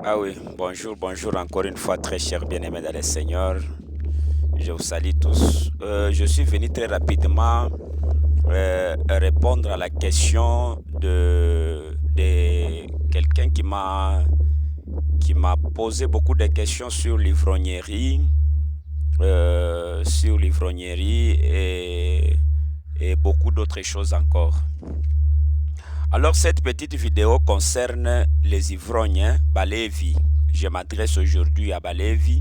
Ah oui, bonjour, bonjour encore une fois, très chers bien-aimés dans le Seigneur. Je vous salue tous. Je suis venu très rapidement répondre à la question de quelqu'un qui m'a posé beaucoup de questions sur l'ivrognerie et beaucoup d'autres choses encore. Alors, cette petite vidéo concerne les ivrognes, hein, Balevi. Je m'adresse aujourd'hui à Balevi,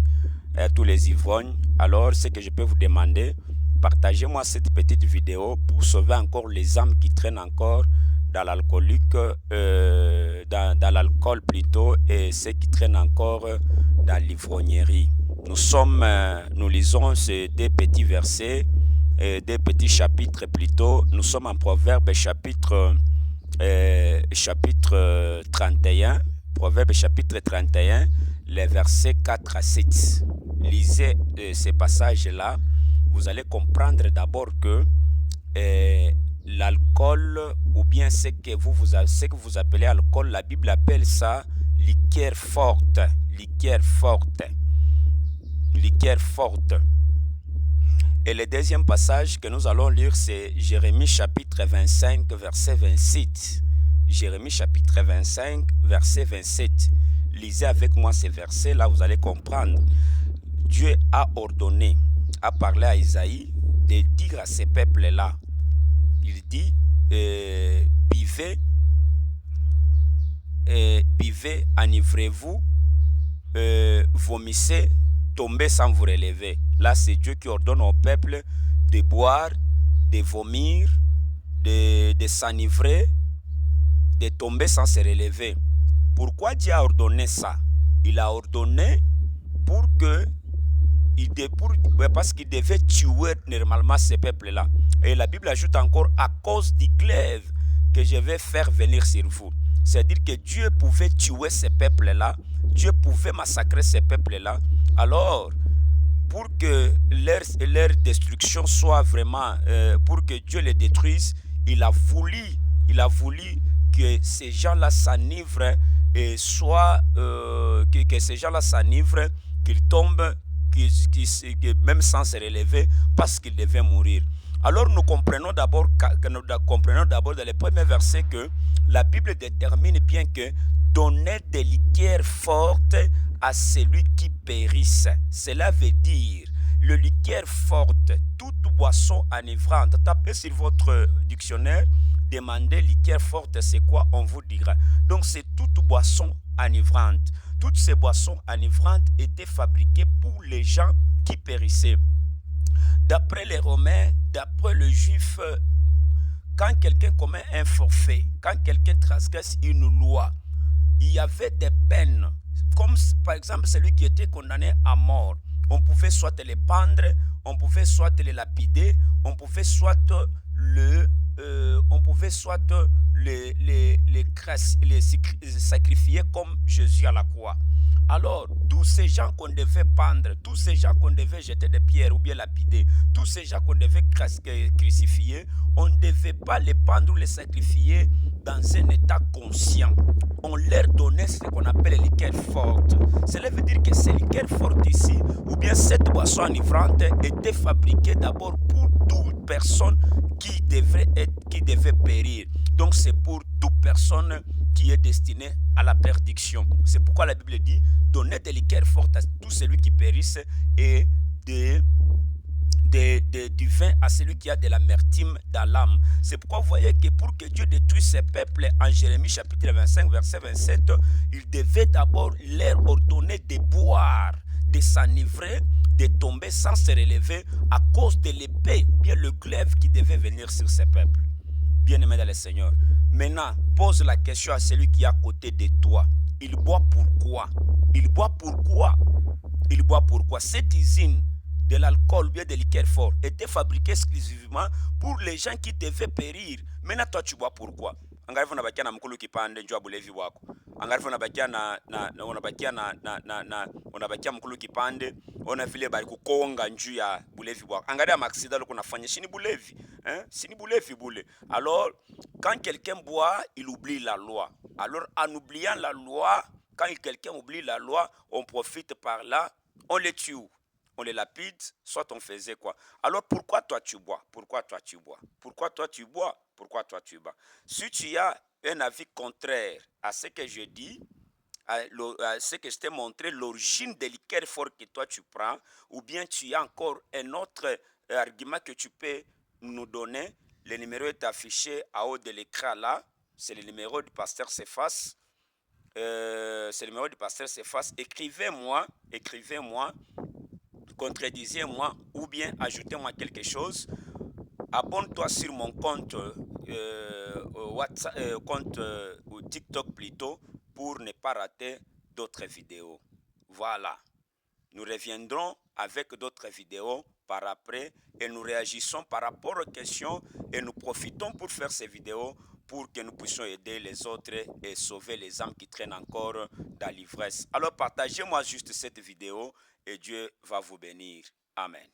à tous les ivrognes. Alors, ce que je peux vous demander, partagez-moi cette petite vidéo pour sauver encore les âmes qui traînent encore dans l'alcoolique, dans l'alcool plutôt, et ceux qui traînent encore dans l'ivrognerie. Nous lisons ces deux petits versets, des petits chapitres plutôt. Nous sommes en Proverbe chapitre 31, Proverbe chapitre 31, les versets 4 à 7. Lisez ces passages-là. Vous allez comprendre d'abord que l'alcool, ou bien ce que vous appelez alcool, la Bible appelle ça liqueur forte. Liqueur forte. Liqueur forte. Et le deuxième passage que nous allons lire, c'est Jérémie chapitre 25, verset 27. Jérémie chapitre 25, verset 27. Lisez avec moi ces versets, là vous allez comprendre. Dieu a ordonné, a parlé à Isaïe de dire à ces peuples-là, il dit, buvez, enivrez-vous, vomissez, tombez sans vous relever. Là, c'est Dieu qui ordonne au peuple de boire, de vomir, de s'enivrer, de tomber sans se relever. Pourquoi Dieu a ordonné ça? Il a ordonné parce qu'il devait tuer normalement ces peuples-là. Et la Bible ajoute encore, à cause du glaive que je vais faire venir sur vous. C'est-à-dire que Dieu pouvait tuer ces peuples-là, Dieu pouvait massacrer ces peuples-là. Alors, pour que leur destruction soit vraiment, pour que Dieu les détruise, il a voulu que ces gens-là s'enivrent et que ces gens-là s'enivrent, qu'ils tombent, même sans se relever, parce qu'ils devaient mourir. Alors nous comprenons d'abord dans les premiers versets que la Bible détermine bien que donner des liqueurs fortes à celui qui périsse. Cela veut dire le liqueur forte, toute boisson enivrante. Tapez sur votre dictionnaire, demandez liqueur forte, c'est quoi? On vous dira. Donc c'est toute boisson enivrante. Toutes ces boissons enivrantes étaient fabriquées pour les gens qui périssaient. D'après les Romains, d'après le Juif, quand quelqu'un commet un forfait, quand quelqu'un transgresse une loi, il y avait des peines, comme par exemple celui qui était condamné à mort. On pouvait soit le pendre, on pouvait soit le lapider, on pouvait soit le sacrifier comme Jésus à la croix. Alors, tous ces gens qu'on devait pendre, tous ces gens qu'on devait jeter des pierres ou bien lapider, tous ces gens qu'on devait crucifier, on ne devait pas les pendre ou les sacrifier dans un état conscient. On leur donnait ce qu'on appelle les liqueurs fortes. Cela veut dire que ces liqueurs fortes ici, ou bien cette boisson enivrante, était fabriquée d'abord pour toute personne qui devait périr. Donc c'est pour toute personne qui est destinée à la perdition. C'est pourquoi la Bible dit, donnez des liqueurs fortes à tout celui qui périsse et du vin à celui qui a de l'amertume dans l'âme. C'est pourquoi vous voyez que pour que Dieu détruise ses peuples, en Jérémie chapitre 25, verset 27, il devait d'abord leur ordonner de boire, de s'enivrer, de tomber sans se relever à cause de l'épée ou bien le glaive qui devait venir sur ces peuples. Bien-aimé dans le Seigneur. Maintenant, pose la question à celui qui est à côté de toi. Il boit pourquoi? Il boit pourquoi? Il boit pourquoi? Cette usine de l'alcool ou bien des liqueurs forts était fabriquée exclusivement pour les gens qui devaient périr. Maintenant, toi, tu bois pourquoi? Angarifu unabakia na mkulu kipande njua bulevi wako. Angarifu unabakia mkulu kipande ona vile bali kukonga njuu ya bulevi wako. Angalia maksida loko nafanya sini bulevi, hein? Sini bulevi boule. Alors, quand quelqu'un boit, il oublie la loi. Alors, en oubliant la loi, Quand quelqu'un oublie la loi, on profite par là, on les tue. On les lapide, soit on faisait quoi. Alors pourquoi toi tu bois? Pourquoi toi tu bois? Pourquoi toi tu bois? Pourquoi toi tu bois? Si tu as un avis contraire à ce que je dis, à ce que je t'ai montré, l'origine des liqueurs forts que toi tu prends, ou bien tu as encore un autre argument que tu peux nous donner, le numéro est affiché en haut de l'écran là, c'est le numéro du pasteur Cephas. C'est le numéro du pasteur Cephas. Écrivez-moi, contredisez-moi ou bien ajoutez-moi quelque chose. Abonne-toi sur mon compte WhatsApp, compte TikTok plutôt, pour ne pas rater d'autres vidéos. Voilà. Nous reviendrons avec d'autres vidéos par après et nous réagissons par rapport aux questions et nous profitons pour faire ces vidéos pour que nous puissions aider les autres et sauver les âmes qui traînent encore dans l'ivresse. Alors partagez-moi juste cette vidéo et Dieu va vous bénir. Amen.